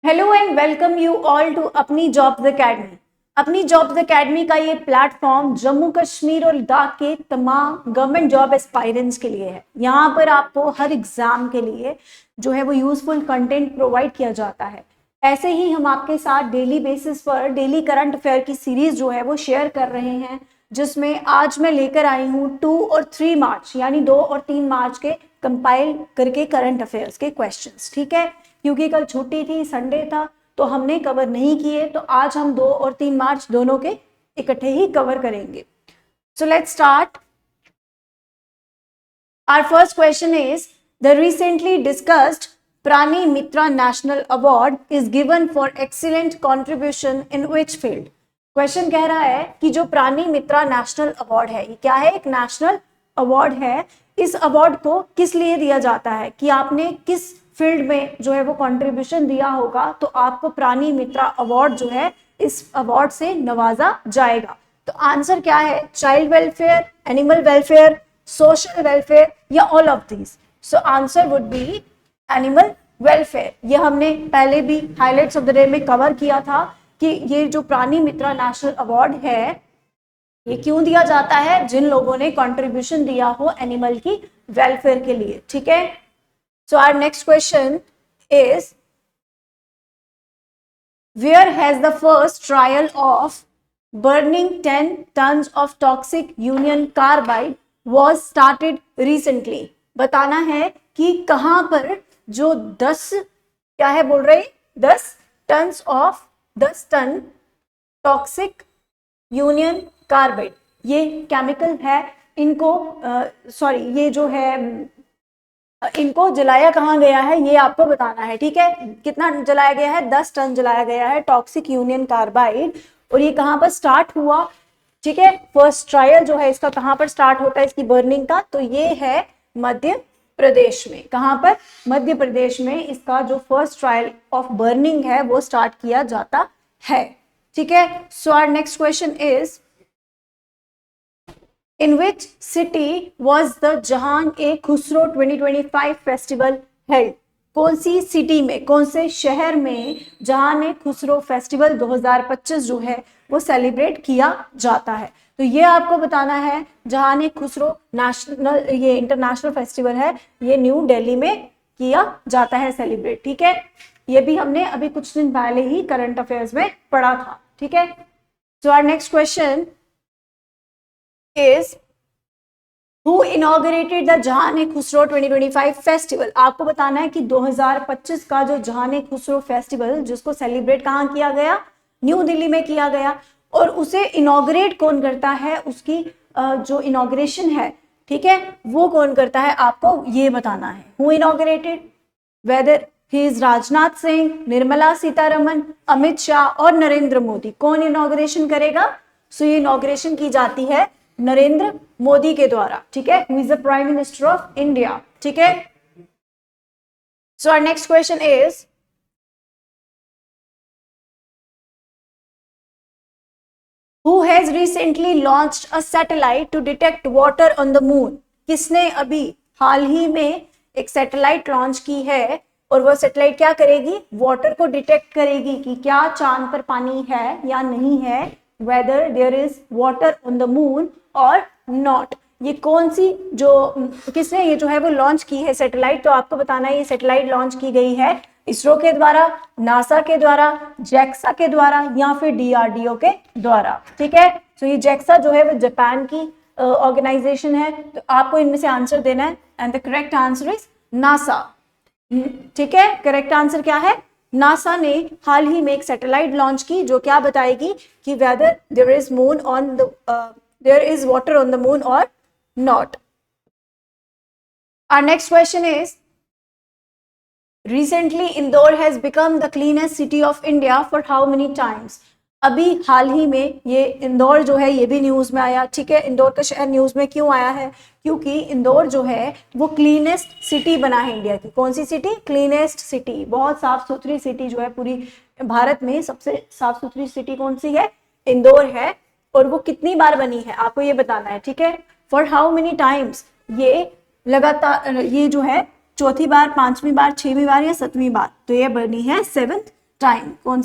Hello and welcome you all to अपनी Jobs Academy. अपनी Jobs Academy का ये प्लेटफॉर्म जम्मू कश्मीर और लद्दाख के तमाम गवर्नमेंट जॉब एस्पायरेंट्स के लिए है। यहाँ पर आपको हर एग्जाम के लिए जो है वो यूजफुल कंटेंट प्रोवाइड किया जाता है। ऐसे ही हम आपके साथ डेली बेसिस पर डेली करंट अफेयर की सीरीज जो है वो शेयर कर रहे हैं, जिसमें आज मैं लेकर आई हूँ 2 और 3 मार्च यानी 2 और 3 मार्च के कंपाइल करके करंट अफेयर्स के क्वेश्चंस। ठीक है, क्योंकि कल छुट्टी थी, संडे था, तो हमने कवर नहीं किए, तो आज हम 2 और 3 मार्च दोनों के इकट्ठे ही कवर करेंगे। So let's start. Our first question is the recently discussed Prani Mitra national award is given for excellent contribution in which field. Question कह रहा है कि जो प्राणी मित्रा नेशनल अवार्ड है, ये क्या है? एक नेशनल अवार्ड है। इस अवार्ड को किस लिए दिया जाता है कि आपने किस फील्ड में जो है वो कंट्रीब्यूशन दिया होगा, तो आपको प्राणी मित्रा अवार्ड जो है इस अवार्ड से नवाजा जाएगा। तो आंसर क्या है? Child welfare, animal welfare, social welfare या all of these. So answer would be animal welfare. ये हमने पहले भी हाइलाइट्स ऑफ द डे में कवर किया था कि ये जो प्राणी मित्रा नेशनल अवार्ड है ये क्यों दिया जाता है? जिन लोगों ने कंट्रीब्यूशन दिया हो एनिमल की वेलफेयर के लिए। ठीक है, so our next question is where has the first trial of burning 10 tons of toxic union carbide was started recently। बताना है कि कहां पर जो 10 क्या है बोल रहे 10 टन टॉक्सिक यूनियन कार्बाइड, ये केमिकल है। इनको ये जो है इनको जलाया कहाँ गया है ये आपको बताना है। ठीक है, कितना जलाया गया है? 10 टन जलाया गया है टॉक्सिक यूनियन कार्बाइड। और ये कहाँ पर स्टार्ट हुआ? ठीक है, फर्स्ट ट्रायल जो है इसका कहाँ पर स्टार्ट होता है इसकी बर्निंग का? तो ये है मध्य प्रदेश में। कहाँ पर? मध्य प्रदेश में इसका जो फर्स्ट ट्रायल ऑफ बर्निंग है वो स्टार्ट किया जाता है। ठीक है, so our next question is in which city was the Jahan e Khusrau 2025 festival held। कौन सी सिटी में, कौन से शहर में जहान-ए-खुसरो फेस्टिवल 2025 जो है वो सेलिब्रेट किया जाता है? तो ये आपको बताना है। जहान-ए-खुसरो नेशनल, ये इंटरनेशनल फेस्टिवल है, ये न्यू दिल्ली में किया जाता है सेलिब्रेट। ठीक है, ये भी हमने अभी कुछ दिन पहले ही करंट अफेयर्स में पढ़ा था। ठीक है, so our next question is who inaugurated the Jahan e Khusrau 2025 festival. आपको बताना है कि 2025 का जो जहान-ए-खुसरो फेस्टिवल जिसको सेलिब्रेट कहाँ किया गया? न्यू दिल्ली में किया गया। और उसे इनॉग्रेट कौन करता है? उसकी जो इनॉग्रेशन है, ठीक है, वो कौन करता है आपको ये बताना है। Who inaugurated, weather he is Rajnath Singh, Nirmala Sitharaman, Amit Shah और नरेंद्र मोदी। कौन इनॉग्रेशन करेगा? सो ये इनॉग्रेशन की जाती है नरेंद्र मोदी के द्वारा। ठीक है, who is the prime minister of India. ठीक है, so our next question is who has recently launched a satellite to detect water on the moon. किसने अभी हाल ही में एक सैटेलाइट लॉन्च की है और वह सैटेलाइट क्या करेगी? वाटर को डिटेक्ट करेगी कि क्या चांद पर पानी है या नहीं है, whether there is water on the moon और नॉट। ये कौन सी जो किसने ये जो है वो लॉन्च की है सैटेलाइट? तो आपको बताना है ये सैटेलाइट लॉन्च की गई है इसरो के द्वारा, नासा के द्वारा, जैक्सा के द्वारा या फिर डीआरडीओ के द्वारा। ठीक है, तो ये जैक्सा जो है वो जापान की ऑर्गेनाइजेशन है। तो आपको इनमें से आंसर देना है and the correct answer is NASA. ठीक है, करेक्ट आंसर क्या है? नासा ने हाल ही में एक सैटेलाइट लॉन्च की जो क्या बताएगी कि whether there is moon on the there is water on the moon or not। Our next question is recently Indore has become the cleanest city of India for how many times। अभी हाल ही में ये इंदौर जो है ये भी news में आया। ठीक है, इंदौर का शहर न्यूज में क्यों आया है? क्योंकि इंदौर जो है वो क्लीनेस्ट सिटी बना है इंडिया की। कौन सी सिटी? Cleanest city. बहुत साफ सुथरी सिटी जो है पूरी भारत में सबसे साफ सुथरी सिटी कौन सी है? इंदौर है। और वो कितनी बार बनी है आपको ये बताना है। ठीक है, फॉर हाउ मेनी टाइम्स। ये लगातार ये जो है चौथी बार, पांचवी बार, छठवीं बार या 7वीं बार? तो ये बनी है 7th टाइम, कौन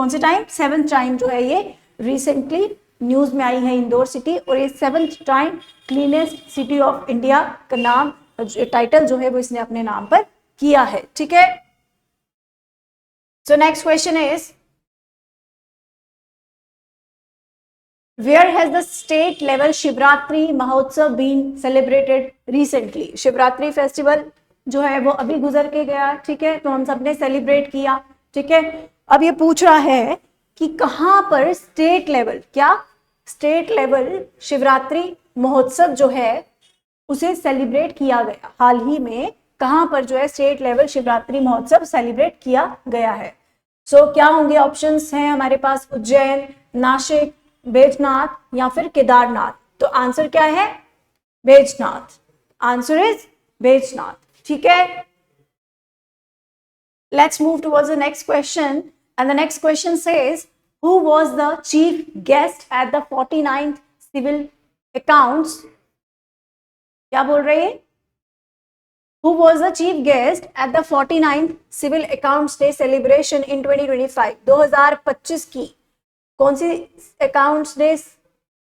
से टाइम, 7th टाइम जो है ये रिसेंटली न्यूज में आई है इंदौर सिटी, और ये 7th time cleanest city of India का नाम, टाइटल जो है वो इसने अपने नाम पर किया है। ठीक है, so next question is where has the state level Shivratri Mahotsav been celebrated recently. Shivratri festival जो है वो अभी गुजर के गया, ठीक है, तो हम सबने सेलिब्रेट किया। ठीक है, अब ये पूछ रहा है कि कहां पर स्टेट लेवल, क्या स्टेट लेवल शिवरात्रि महोत्सव जो है उसे सेलिब्रेट किया गया, हाल ही में कहां पर जो है स्टेट लेवल शिवरात्रि महोत्सव सेलिब्रेट किया गया है। सो क्या होंगे ऑप्शंस हैं हमारे पास, उज्जैन, नासिक, बैजनाथ या फिर केदारनाथ। तो आंसर क्या है, बैजनाथ, आंसर इज बैजनाथ। ठीक है, let's move towards the next question, and the next question says who was the chief guest at the 49th civil accounts, क्या बोल रहे हैं, who was the chief guest at the 49th civil accounts day celebration in 2025, 2025 की कौन सी accounts day,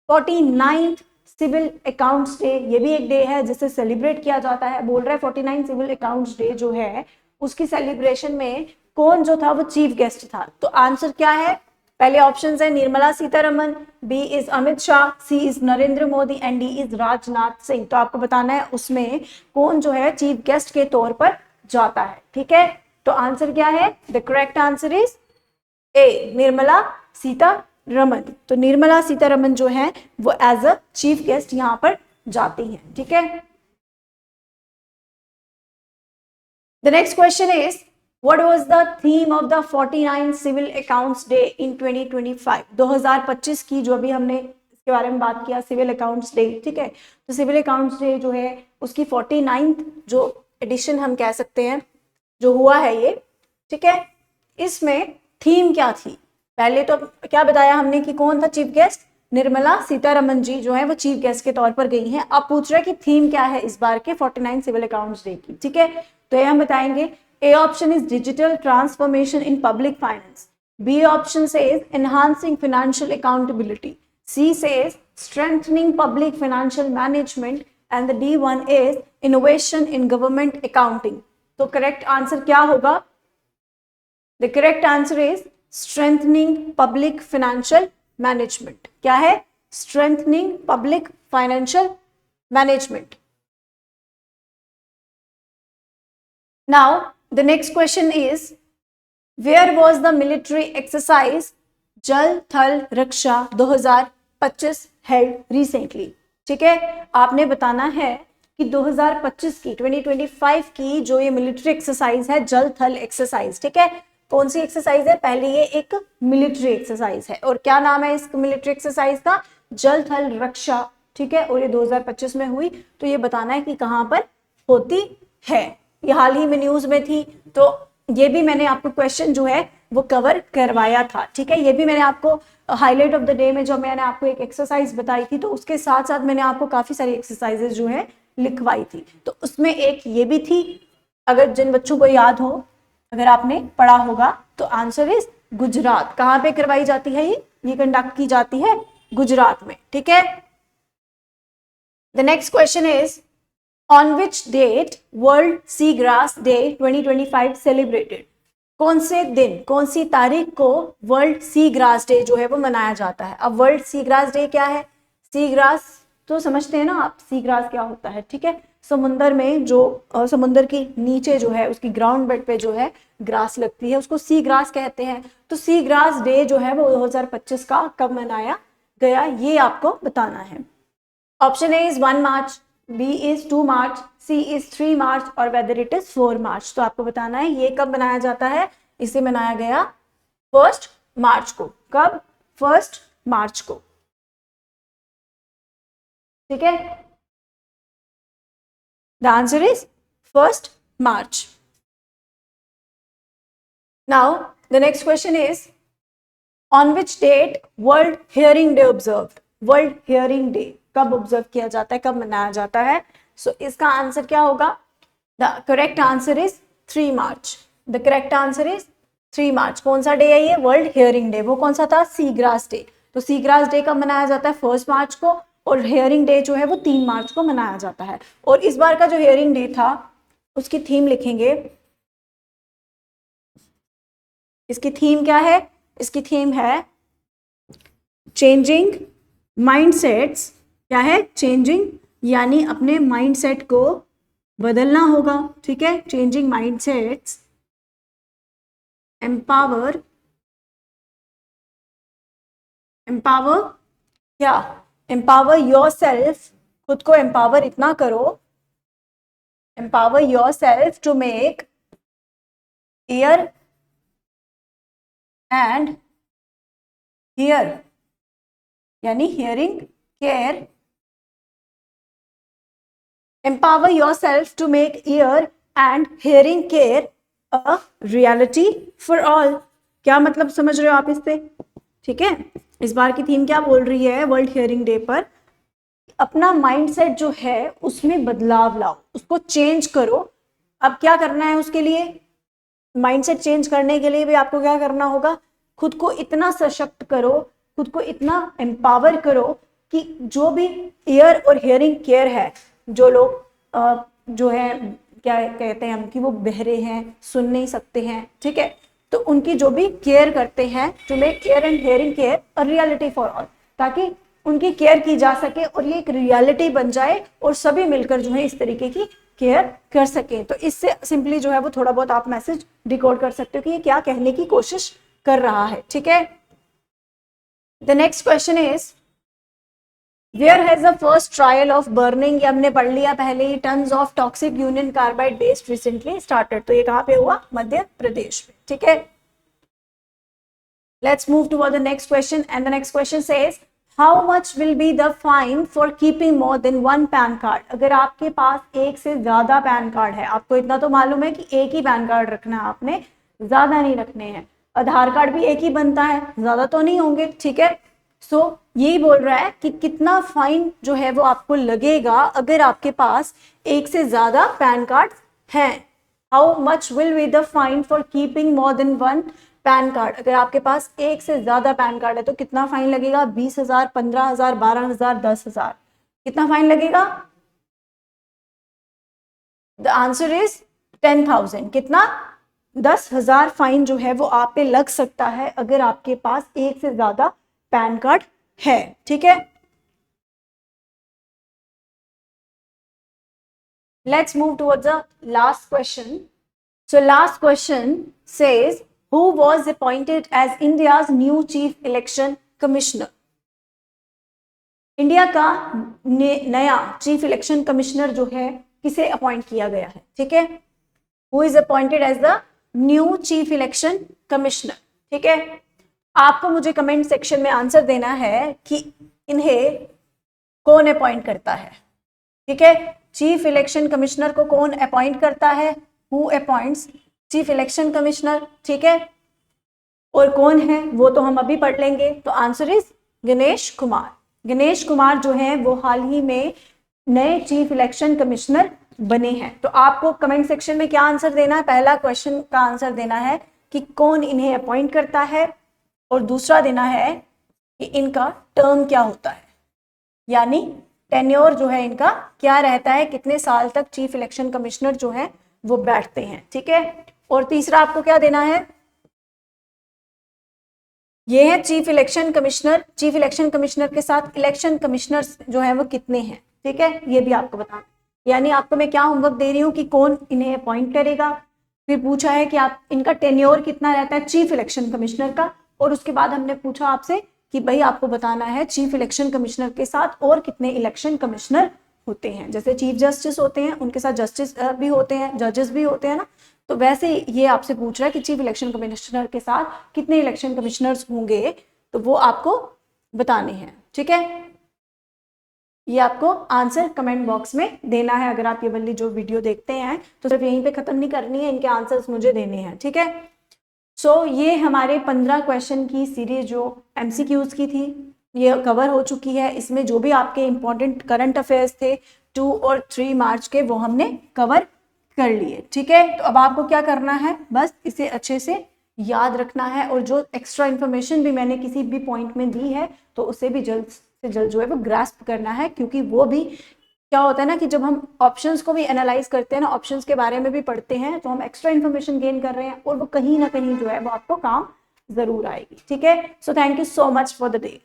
49th civil accounts day, ये भी एक डे है जिसे सेलिब्रेट किया जाता है। बोल रहा है 49 सिविल अकाउंट्स डे जो है उसकी सेलिब्रेशन में कौन जो था वो चीफ गेस्ट था। तो आंसर क्या है, पहले ऑप्शन है Nirmala Sitharaman, B is Amit Shah, C is Narendra Modi and D is Rajnath Singh. तो आपको बताना है उसमें कौन जो है चीफ गेस्ट के तौर पर जाता है। ठीक है, तो आंसर क्या है, the correct answer is a, Nirmala Sitharaman. तो निर्मला सीतारमन जो है वो एज अ चीफ गेस्ट यहां पर जाती हैं। ठीक है, the next question is what was the theme of the 49 civil accounts day in 2025, 2025 की जो अभी हमने इसके बारे में बात किया सिविल अकाउंट्स डे। ठीक है, तो सिविल अकाउंट्स डे जो है उसकी 49th जो एडिशन हम कह सकते हैं जो हुआ है ये। ठीक है, इसमें थीम क्या थी, पहले तो क्या बताया हमने कि कौन था चीफ गेस्ट, निर्मला सीतारमन जी जो है वो चीफ गेस्ट के तौर पर गई हैं। अब पूछ रहा है कि थीम क्या है इस बार के 49 सिविल अकाउंट्स डे की। ठीक है, तो ये हम बताएंगे, A option is digital transformation in public finance, B option says enhancing financial accountability, C says strengthening public financial management and the D one is innovation in government accounting. तो correct answer क्या होगा, the correct answer is strengthening public financial management. क्या है, strengthening public financial management. Now the next question is where was the military exercise Jal Thal Raksha 2025 held recently. ठीक है, आपने बताना है कि 2025 की 2025 की जो ये मिलिट्री एक्सरसाइज है जल थल एक्सरसाइज, ठीक है, कौन सी एक्सरसाइज है, पहले ये एक मिलिट्री एक्सरसाइज है और क्या नाम है इस मिलिट्री एक्सरसाइज का, जल थल रक्षा। ठीक है, और ये 2025 में हुई, तो ये बताना है कि कहां पर होती है। ये हाल ही में न्यूज में थी, तो ये भी मैंने आपको क्वेश्चन जो है वो कवर करवाया था। ठीक है, ये भी मैंने आपको हाईलाइट ऑफ द डे में जो मैंने आपको एक एक्सरसाइज बताई थी, तो उसके साथ साथ मैंने आपको काफी सारी एक्सरसाइजेज जो है लिखवाई थी, तो उसमें एक ये भी थी। अगर जिन बच्चों को याद हो, अगर आपने पढ़ा होगा, तो आंसर इज गुजरात। कहां पे करवाई जाती है ये कंडक्ट की जाती है गुजरात में। ठीक है, the next question is on which date World Sea Grass Day 2025 celebrated. कौन से दिन, कौन सी तारीख को वर्ल्ड सी ग्रास डे जो है वो मनाया जाता है। अब वर्ल्ड सी ग्रास डे क्या है, सी ग्रास तो समझते हैं ना आप, सी ग्रास क्या होता है। ठीक है, समुंदर में जो समुंदर की नीचे जो है उसकी ग्राउंड बेड पे जो है ग्रास लगती है, उसको सी ग्रास कहते हैं। तो सी ग्रास डे जो है वो 2025 का कब मनाया गया, ये आपको बताना है। Option A is 1 March, B is 2 March, C is 3 March और वेदर इट इज 4 मार्च। तो आपको बताना है ये कब मनाया जाता है। इसे मनाया गया 1 मार्च को। कब, 1 मार्च को। ठीक है, the answer is 1 March. Now the next question is on which date World Hearing Day observed. World Hearing Day कब ऑब्जर्व किया जाता है, कब मनाया जाता है। सो इसका आंसर क्या होगा, the correct answer is 3 March. The correct answer is 3 मार्च कौन सा डे है ये? World Hearing day. वो कौन सा था? सी ग्रास डे। तो सी ग्रास डे कब मनाया जाता है? 1 मार्च को, और हियरिंग डे जो है वो 3 मार्च को मनाया जाता है। और इस बार का जो हियरिंग डे था उसकी थीम लिखेंगे। इसकी थीम क्या है? इसकी थीम है चेंजिंग माइंडसेट्स। क्या है? चेंजिंग, यानी अपने माइंडसेट को बदलना होगा। ठीक है, चेंजिंग माइंडसेट्स, एम्पावर क्या? एम्पावर योरसेल्फ, खुद को एम्पावर इतना करो, empower yourself to make ear and hear, यानी hearing care. Empower yourself to make ear and hearing care a reality for all. क्या मतलब समझ रहे हो आप इससे? ठीक है, इस बार की थीम क्या बोल रही है वर्ल्ड हियरिंग डे पर? अपना माइंडसेट जो है उसमें बदलाव लाओ, उसको चेंज करो। अब क्या करना है उसके लिए? माइंडसेट चेंज करने के लिए भी आपको क्या करना होगा? खुद को इतना सशक्त करो, खुद को इतना एम्पावर करो कि जो भी ईयर और हियरिंग केयर है, जो लोग जो है क्या कहते हैं हम कि वो बहरे हैं, सुन नहीं सकते हैं, ठीक है, तो उनकी जो भी केयर करते हैं, to make ear and hearing care a reality for all, ताकि उनकी केयर की जा सके और ये एक रियलिटी बन जाए और सभी मिलकर जो है इस तरीके की केयर कर सकें। तो इससे सिंपली जो है वो थोड़ा बहुत आप मैसेज डिकोड कर सकते हो कि ये क्या कहने की कोशिश कर रहा है। ठीक है, the next question is where has the first trial of burning, ये हमने पढ़ लिया पहले ही, tons of toxic Union Carbide based recently started. तो ये कहाँ पे हुआ? मध्य प्रदेश में। ठीक है, let's move toward the next question and the next question says how much will be the fine for keeping more than 1 pan card. अगर आपके पास एक से ज्यादा पैन कार्ड है, आपको इतना तो मालूम है कि एक ही पैन कार्ड रखना है आपने, ज्यादा नहीं रखने हैं। आधार कार्ड भी एक ही बनता है, ज्यादा तो नहीं होंगे। ठीक है, सो यही बोल रहा है कि कितना फाइन जो है वो आपको लगेगा अगर आपके पास एक से ज्यादा पैन कार्ड हैं। How much will be the fine for keeping more than 1 pan card. अगर आपके पास एक से ज्यादा पैन कार्ड है तो कितना फाइन लगेगा? 20,000, 15,000, 12,000, 10,000। कितना फाइन लगेगा? The answer is 10,000। कितना? 10,000 फाइन जो है वो आप पे लग सकता है अगर आपके पास एक से ज्यादा पैन कार्ड है। ठीक है, let's move towards the last question. So last question says who was appointed as India's new chief election commissioner। India का नया चीफ इलेक्शन कमिश्नर जो है किसे अपॉइंट किया गया है? ठीक है, who is appointed as the new chief election commissioner। ठीक है, आपको मुझे कमेंट सेक्शन में आंसर देना है कि इन्हें कौन अपॉइंट करता है। ठीक है, चीफ इलेक्शन कमिश्नर को कौन अपॉइंट करता है? Who appoints chief election commissioner. ठीक है, और कौन है वो तो हम अभी पढ़ लेंगे। तो आंसर इज गणेश कुमार। गणेश कुमार जो है वो हाल ही में नए चीफ इलेक्शन कमिश्नर बने हैं। तो आपको कमेंट सेक्शन में क्या आंसर देना है? पहला क्वेश्चन का आंसर देना है कि कौन इन्हें अपॉइंट करता है, और दूसरा देना है कि इनका टर्म क्या होता है, यानी टेन्योर जो है इनका क्या रहता है, कितने साल तक चीफ इलेक्शन कमिश्नर जो है वो बैठते हैं। ठीक है, और तीसरा आपको क्या देना है? ये है chief election commissioner. Chief election commissioner के साथ इलेक्शन कमिश्नर्स जो है वो कितने हैं? ठीक है, ये भी आपको बताना। यानी आपको मैं क्या होमवर्क दे रही हूँ कि कौन इन्हें अपॉइंट करेगा, फिर पूछा है कि आप इनका टेन्योर कितना रहता है चीफ इलेक्शन कमिश्नर का, और उसके बाद हमने पूछा आपसे कि भाई आपको बताना है चीफ इलेक्शन कमिश्नर के साथ और कितने इलेक्शन कमिश्नर होते हैं। जैसे चीफ जस्टिस होते हैं, उनके साथ जस्टिस भी होते हैं, जजेस भी होते हैं ना, तो वैसे ये आपसे पूछ रहा है कि चीफ इलेक्शन कमिश्नर के साथ कितने इलेक्शन कमिश्नर्स होंगे, तो वो आपको बताने हैं। ठीक है, ये आपको आंसर कमेंट बॉक्स में देना है। अगर आप ये वाली जो वीडियो देखते हैं तो सिर्फ यहीं पे खत्म नहीं करनी है, इनके आंसर्स मुझे देने हैं। ठीक है, सो ये हमारे 15 क्वेश्चन की सीरीज जो MCQs की थी ये कवर हो चुकी है। इसमें जो भी आपके इंपॉर्टेंट करंट अफेयर्स थे 2 और 3 मार्च के, वो हमने कवर कर लिए। ठीक है, तो अब आपको क्या करना है, बस इसे अच्छे से याद रखना है, और जो एक्स्ट्रा इन्फॉर्मेशन भी मैंने किसी भी पॉइंट में दी है तो उसे भी जल्द से जल्द जो है वो ग्रास्प करना है, क्योंकि वो भी क्या होता है ना कि जब हम ऑप्शंस को भी एनालाइज करते हैं ना, ऑप्शंस के बारे में भी पढ़ते हैं, तो हम एक्स्ट्रा इन्फॉर्मेशन गेन कर रहे हैं और वो कहीं ना कहीं जो है वो आपको काम जरूर आएगी। ठीक है, so thank you so much for the day.